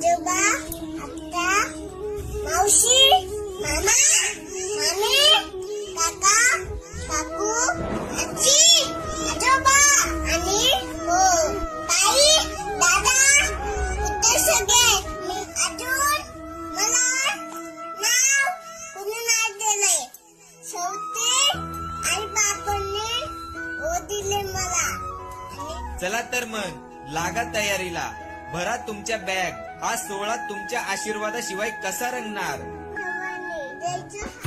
आजोबा, आत्या, मावशी, मामा, मामी, काका, काकू, आजी, आजोबा आणि हो ताई, दादा, इतर सगळे. मी अजून मला नाव कुणी नाही दिले. शेवटी आई बापांनी ओ दिले मला. चला तर मग लागा तयारीला. भरा तुमच्या बॅग. हा सोहळा तुमच्या आशीर्वादाशिवाय कसा रंगणार. द्यायचं